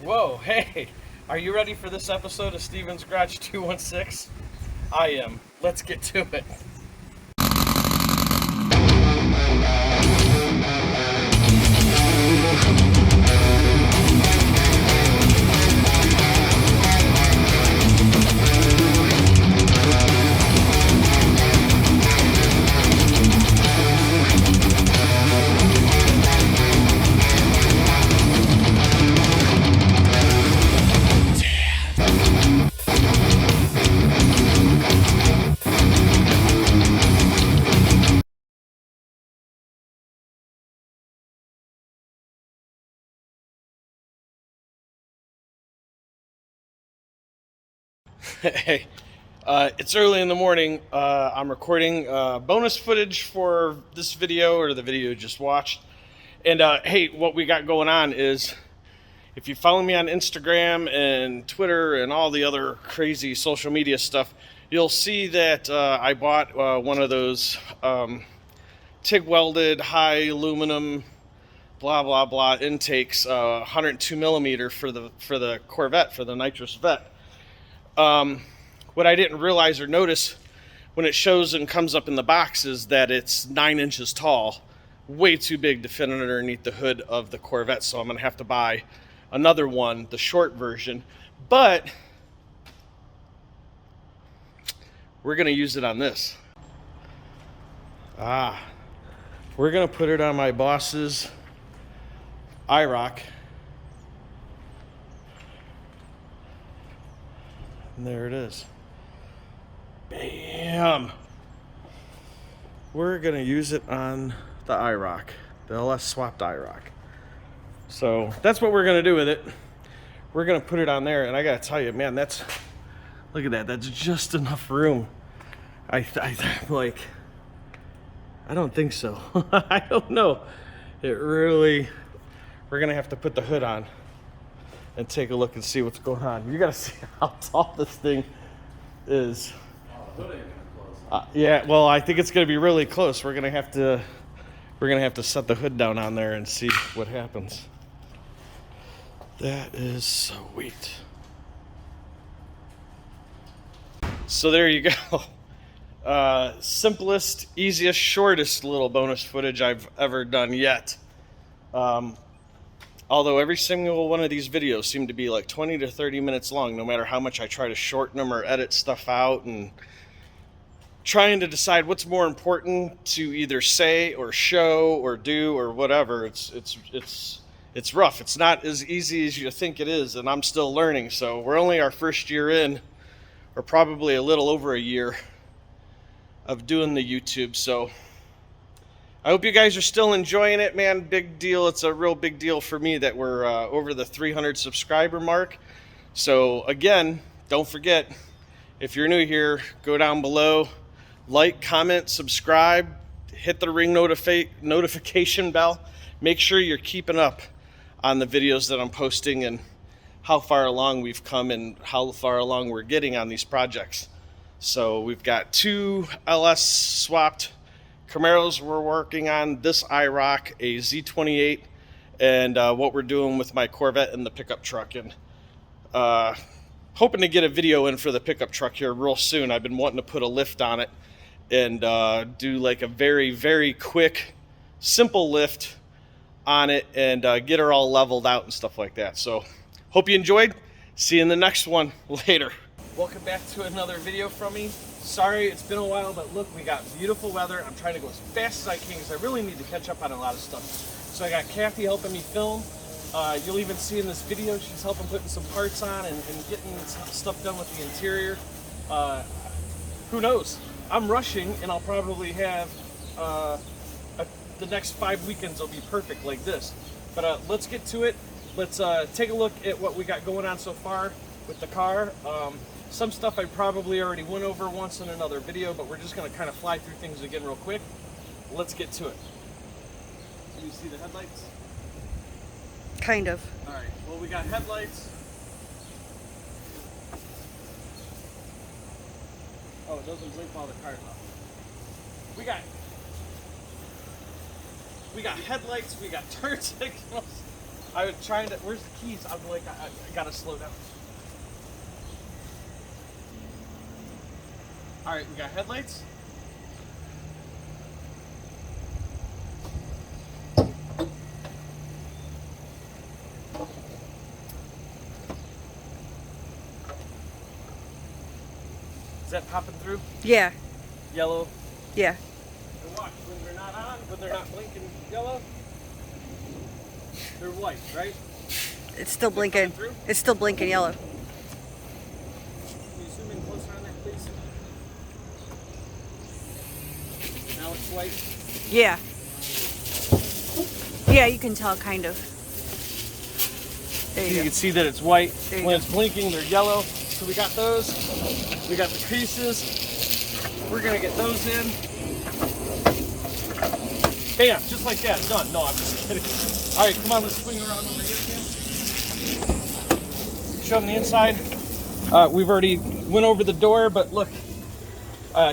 Whoa, hey, are you ready for this episode of Steven's Garage 216? I am. Let's get to it. Hey, it's early in the morning. I'm recording bonus footage for this video, or the video you just watched. And hey, what we got going on is, if you follow me on Instagram and Twitter and all the other crazy social media stuff, you'll see that I bought one of those TIG welded high aluminum blah blah blah intakes, 102 millimeter for the Corvette, for the nitrous vet. What I didn't realize or notice when it shows and comes up in the box is that it's 9 inches tall, way too big to fit underneath the hood of the Corvette. So I'm gonna have to buy another one, the short version, but we're gonna use it on this. We're gonna put it on my boss's IROC. And there it is. Bam! We're gonna use it on the IROC, the LS swapped IROC. So that's what we're gonna do with it. We're gonna put it on there, and I gotta tell you, man, look at that. That's just enough room. I don't think so. I don't know. We're gonna have to put the hood on and take a look and see what's going on. You gotta see how tall this thing is. The hood ain't gonna close. Yeah, well, I think it's gonna be really close. We're gonna have to set the hood down on there and see what happens. That is sweet. So there you go. Simplest, easiest, shortest little bonus footage I've ever done yet. Although every single one of these videos seem to be like 20 to 30 minutes long, no matter how much I try to shorten them or edit stuff out, and trying to decide what's more important to either say or show or do or whatever. It's rough. It's not as easy as you think it is, and I'm still learning. So we're only our first year in, or probably a little over a year of doing the YouTube. So I hope you guys are still enjoying it, man. Big deal. It's a real big deal for me that we're over the 300 subscriber mark. So again, don't forget, if you're new here, go down below, like, comment, subscribe, hit the ring notification bell. Make sure you're keeping up on the videos that I'm posting and how far along we've come and how far along we're getting on these projects. So we've got 2 LS swapped Camaros we're working on, this IROC, a Z28, and what we're doing with my Corvette and the pickup truck. And hoping to get a video in for the pickup truck here real soon. I've been wanting to put a lift on it and do like a very, very quick, simple lift on it and get her all leveled out and stuff like that. So hope you enjoyed. See you in the next one. Later. Welcome back to another video from me. Sorry it's been a while, but look, we got beautiful weather. I'm trying to go as fast as I can because I really need to catch up on a lot of stuff. So I got Kathy helping me film. You'll even see in this video she's helping putting some parts on and getting stuff done with the interior. Who knows? I'm rushing, and I'll probably have the next 5 weekends will be perfect like this. But let's get to it. Let's take a look at what we got going on so far with the car. Some stuff I probably already went over once in another video, but we're just going to kind of fly through things again real quick. Let's get to it. Do you see the headlights? Kind of. All right, well, we got headlights. Oh, it doesn't blink while the car's off. We got headlights, we got turn signals. I was trying to. Where's the keys? I'm like, I gotta slow down. All right, we got headlights. Is that popping through? Yeah. Yellow. Yeah. And watch, when they're not on, when they're not blinking yellow, they're white, right? It's still blinking. It's still blinking yellow. Can you zoom in closer on that, please? Now it's white. Yeah. Yeah, you can tell kind of. There you You go. can see that it's white. There you When go. it's blinking, they're yellow. So we got those. We got the creases. We're gonna get those in. Bam, just like that, done. No, I'm just kidding. All right, come on, let's swing around over here, Cam. Show them the inside. We've already went over the door, but look,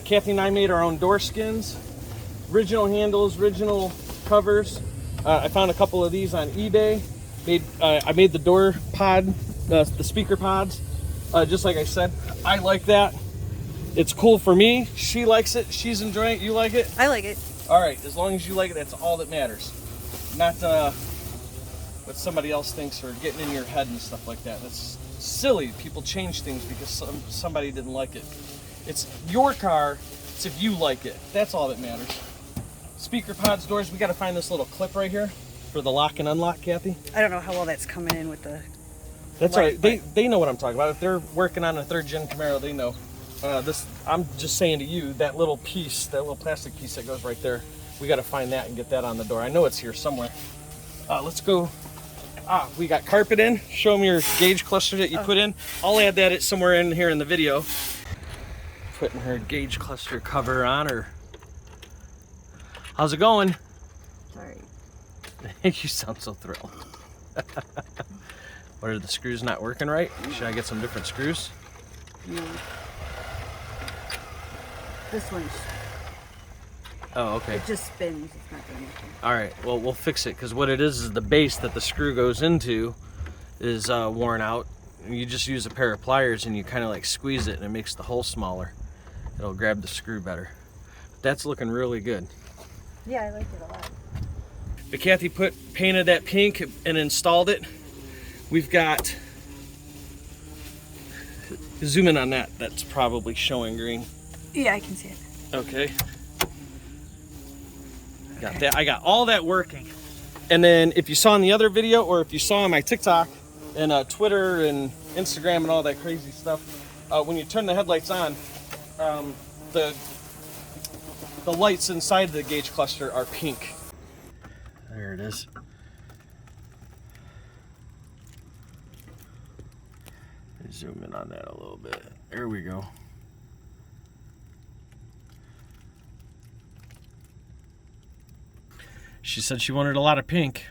Kathy and I made our own door skins. Original handles, original covers. I found a couple of these on eBay. I made the door pod, the speaker pods, just like I said. I like that. It's cool for me. She likes it. She's enjoying it. You like it? I like it. All right. As long as you like it, that's all that matters. Not what somebody else thinks or getting in your head and stuff like that. That's silly. People change things because somebody didn't like it. It's your car. It's if you like it. That's all that matters. Speaker pods, doors. We got to find this little clip right here for the lock and unlock, Kathy. I don't know how well that's coming in with the. That's Right, all right. They know what I'm talking about. If they're working on a third gen Camaro, they know. I'm just saying to you, that little piece, that little plastic piece that goes right there, we got to find that and get that on the door. I know it's here somewhere. Let's go. We got carpet in. Show them your gauge cluster that you put in. I'll add that somewhere in here in the video. Putting her gauge cluster cover on her. How's it going? Sorry. You sound so thrilled. What, are the screws not working right? Should I get some different screws? No. This one's. Oh, okay. It just spins. It's not doing anything. All right. Well, we'll fix it because what it is the base that the screw goes into is worn out. You just use a pair of pliers and you kind of like squeeze it and it makes the hole smaller. It'll grab the screw better. That's looking really good. Yeah, I like it a lot. But Kathy painted that pink and installed it. We've got, zoom in on that. That's probably showing green. Yeah, I can see it. Okay. Got that. I got all that working. And then if you saw in the other video, or if you saw on my TikTok and Twitter and Instagram and all that crazy stuff, when you turn the headlights on, the lights inside the gauge cluster are pink. There it is. Zoom in on that a little bit. There we go. She said she wanted a lot of pink.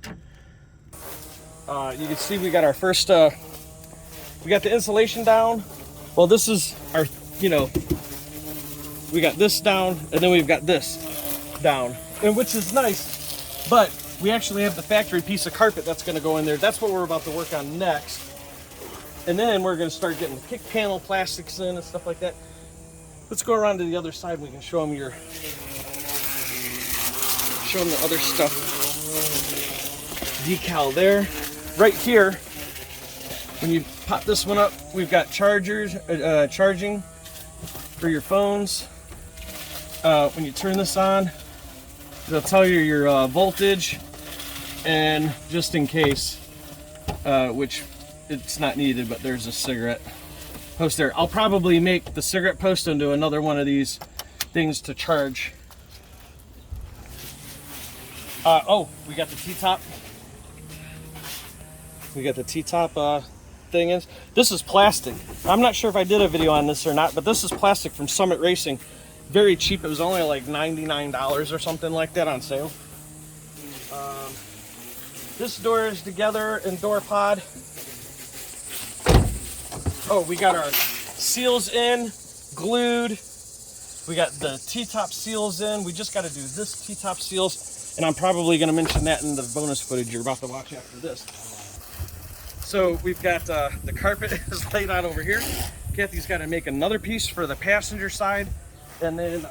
You can see we got our first, we got the insulation down. Well, this is our, we got this down and then we've got this down, and which is nice, but we actually have the factory piece of carpet that's going to go in there. That's what we're about to work on next. And then we're going to start getting the kick panel plastics in and stuff like that. Let's go around to the other side. We can show them the other stuff. Decal there. Right here, when you pop this one up, we've got chargers, charging for your phones. When you turn this on, it'll tell you your voltage, and just in case, which it's not needed, but there's a cigarette post there. I'll probably make the cigarette post into another one of these things to charge. Oh, we got the T-top. We got the T-top thing in. This is plastic. I'm not sure if I did a video on this or not, but this is plastic from Summit Racing. Very cheap. It was only like $99 or something like that on sale. This door is together in door pod. Oh, we got our seals in, glued. We got the T-top seals in. We just got to do this T-top seals. And I'm probably going to mention that in the bonus footage you're about to watch after this. So we've got the carpet is laid out over here. Kathy's got to make another piece for the passenger side, and then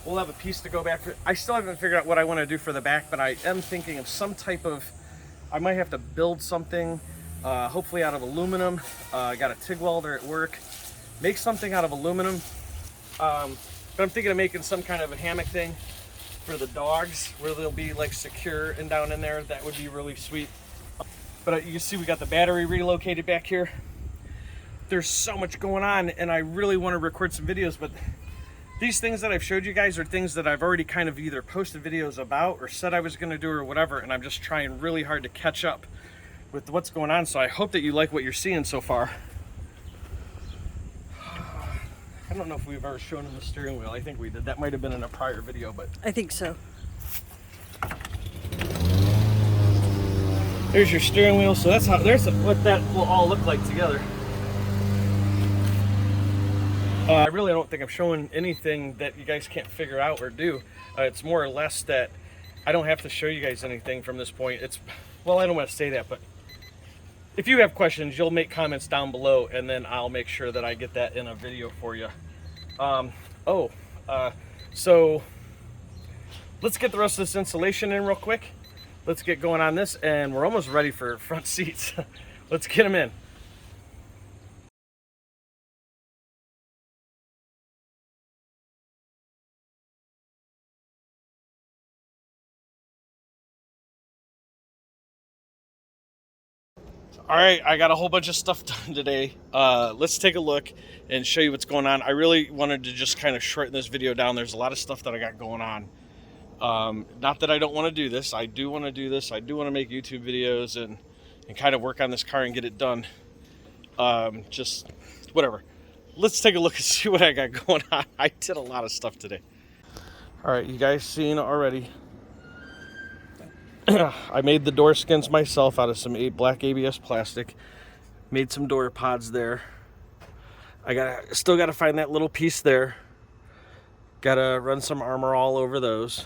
we'll have a piece to go back for. I still haven't figured out what I want to do for the back, but I am thinking of some type of, I might have to build something, hopefully out of aluminum. I got a TIG welder at work. Make something out of aluminum. But I'm thinking of making some kind of a hammock thing for the dogs where they'll be like secure and down in there. That would be really sweet. But you can see we got the battery relocated back here. There's so much going on, and I really want to record some videos, but these things that I've showed you guys are things that I've already kind of either posted videos about or said I was going to do or whatever, and I'm just trying really hard to catch up with what's going on. So I hope that you like what you're seeing so far. I don't know if we've ever shown them the steering wheel. I think we did. That might have been in a prior video, but I think so. there's your steering wheel. So that's how, there's what that will all look like together. I really don't think I'm showing anything that you guys can't figure out or do. It's more or less that I don't have to show you guys anything from this point. It's, well, I don't want to say that, but if you have questions, you'll make comments down below, and then I'll make sure that I get that in a video for you. So let's get the rest of this insulation in real quick. Let's get going on this, and we're almost ready for front seats. Let's get them in. All right, I got a whole bunch of stuff done today. Let's take a look and show you what's going on. I really wanted to just kind of shorten this video down. There's a lot of stuff that I got going on. Not that I don't want to do this. I do want to do this. I do want to make YouTube videos and kind of work on this car and get it done. Just whatever. Let's take a look and see what I got going on. I did a lot of stuff today. All right, you guys seen already. I made the door skins myself out of some black ABS plastic. Made some door pods there. Still gotta find that little piece there. Gotta run some armor all over those.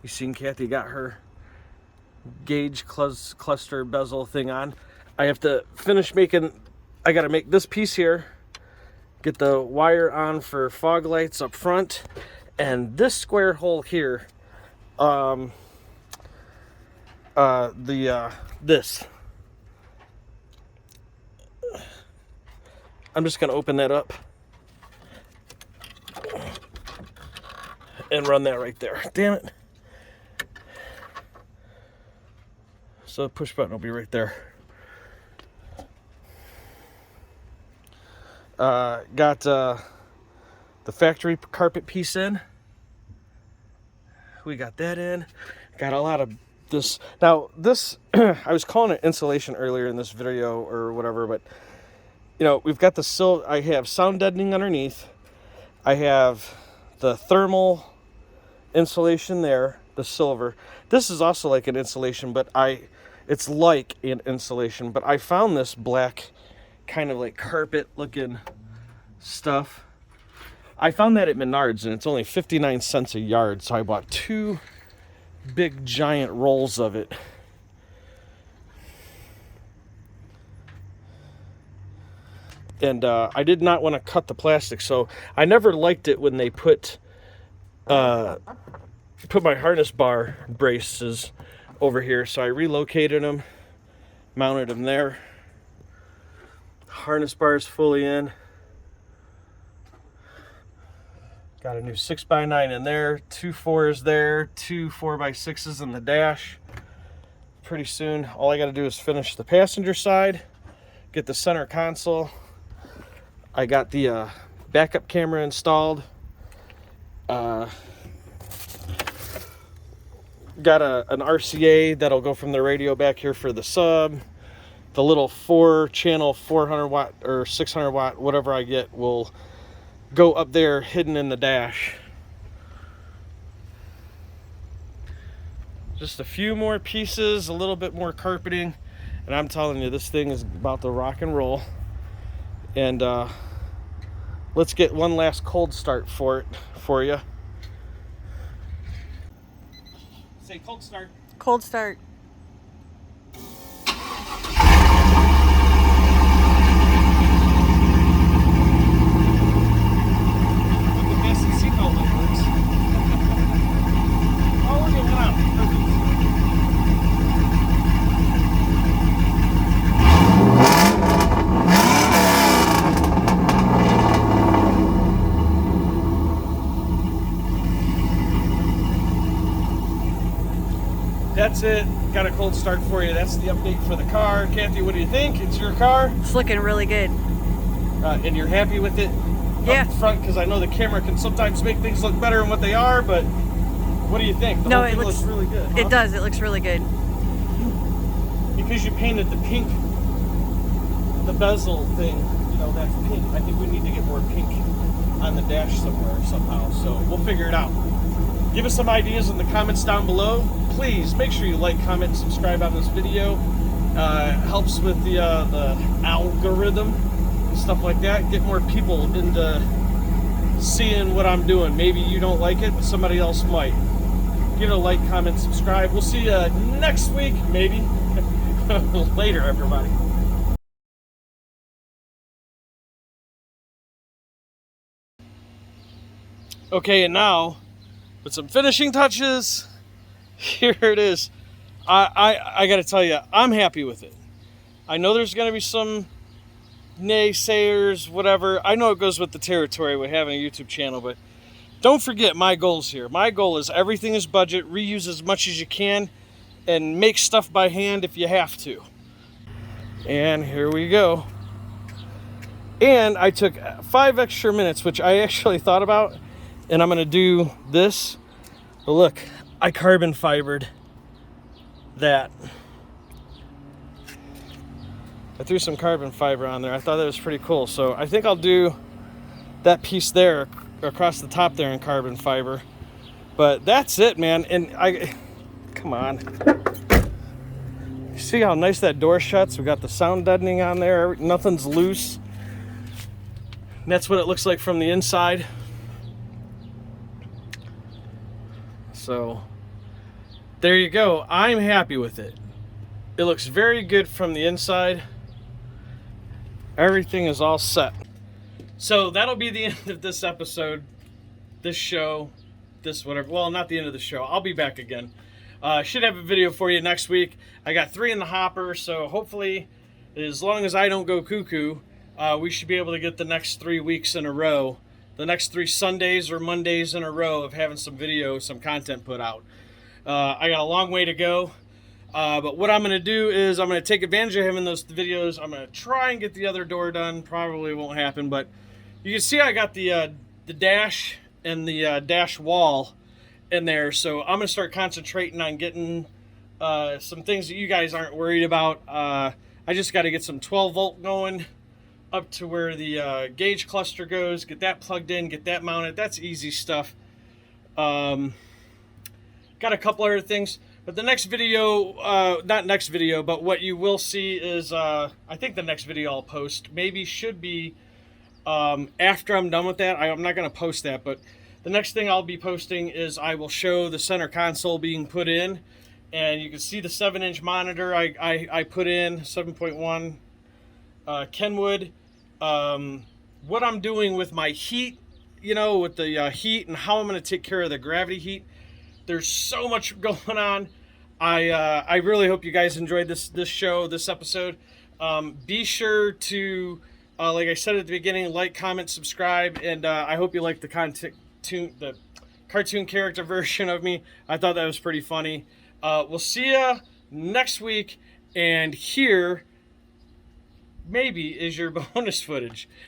You seen Kathy got her gauge cluster bezel thing on. I have to finish making, I gotta make this piece here. Get the wire on for fog lights up front. And this square hole here, this. I'm just gonna open that up and run that right there. Damn it. So the push button will be right there. Got the factory carpet piece in. We got that in. Got a lot of this. Now this, I was calling it insulation earlier in this video or whatever, but you know, we've got the I have sound deadening underneath. I have the thermal insulation there, the silver. This is also like an insulation, but it's like an insulation, but I found this black kind of like carpet looking stuff. I found that at Menards, and it's only 59 cents a yard, so I bought 2 big giant rolls of it. And I did not want to cut the plastic, so I never liked it when they put my harness bar braces over here, so I relocated them, mounted them there. Harness bar is fully in. Got a new 6x9 in there, 2 4s there, 2 4x6s in the dash. Pretty soon, all I got to do is finish the passenger side, get the center console. I got the backup camera installed. Got an RCA that'll go from the radio back here for the sub. The little 4-channel 400 watt or 600 watt, whatever I get, will go up there hidden in the dash. Just a few more pieces, a little bit more carpeting, and I'm telling you, this thing is about to rock and roll. And let's get one last cold start for you. Say cold start. Cold start. That's it. Got a cold start for you. That's the update for the car. Kathy, what do you think? It's your car, It's looking really good. and you're happy with it Yeah. up front, because I know the camera can sometimes make things look better than what they are, but what do you think? The No, whole it thing looks really good. Huh? It does. It looks really good. Because you painted the pink, the bezel thing, you know, that's pink. I think we need to get more pink on the dash somewhere somehow, so we'll figure it out. Give us some ideas in the comments down below. Please make sure you like, comment, and subscribe on this video. Helps with the algorithm and stuff like that. Get more people into seeing what I'm doing. Maybe you don't like it, but somebody else might. Give it a like, comment, subscribe. We'll see you next week, maybe. Later, everybody. Okay, and now, with some finishing touches, here it is. I got to tell you, I'm happy with it. I know there's going to be some naysayers, whatever. I know it goes with the territory with having a YouTube channel, but don't forget my goals here. My goal is everything is budget, reuse as much as you can, and make stuff by hand if you have to. And here we go. And I took 5 extra minutes, which I actually thought about, and I'm going to do this. But look, I carbon fibered that. I threw some carbon fiber on there. I thought that was pretty cool. So I think I'll do that piece there across the top there in carbon fiber. But that's it, man. And come on. You see how nice that door shuts? We got the sound deadening on there. Nothing's loose. And that's what it looks like from the inside. So there you go. I'm happy with it. It looks very good from the inside. Everything is all set. So that'll be the end of this episode, this show, this whatever. Well, not the end of the show. I'll be back again. Should have a video for you next week. I got 3 in the hopper, so hopefully, as long as I don't go cuckoo, we should be able to get the next 3 weeks in a row, the next 3 Sundays or Mondays in a row of having some video, some content put out. I got a long way to go, but what I'm going to do is I'm going to take advantage of having those videos. I'm going to try and get the other door done. Probably won't happen, but you can see I got the dash and the dash wall in there, so I'm going to start concentrating on getting some things that you guys aren't worried about. I just got to get some 12 volt going up to where the gauge cluster goes, get that plugged in, get that mounted. That's easy stuff. Got a couple other things, but the next video, not next video, but what you will see is, I think the next video I'll post maybe should be after I'm done with that. I'm not going to post that, but the next thing I'll be posting is I will show the center console being put in, and you can see the 7-inch monitor I put in, 7.1 Kenwood. What I'm doing with my heat, you know, with the heat and how I'm going to take care of the gravity heat. There's so much going on. I really hope you guys enjoyed this show, this episode. Be sure to, like I said at the beginning, like, comment, subscribe, and I hope you like the cartoon character version of me. I thought that was pretty funny. We'll see ya next week, and here maybe is your bonus footage.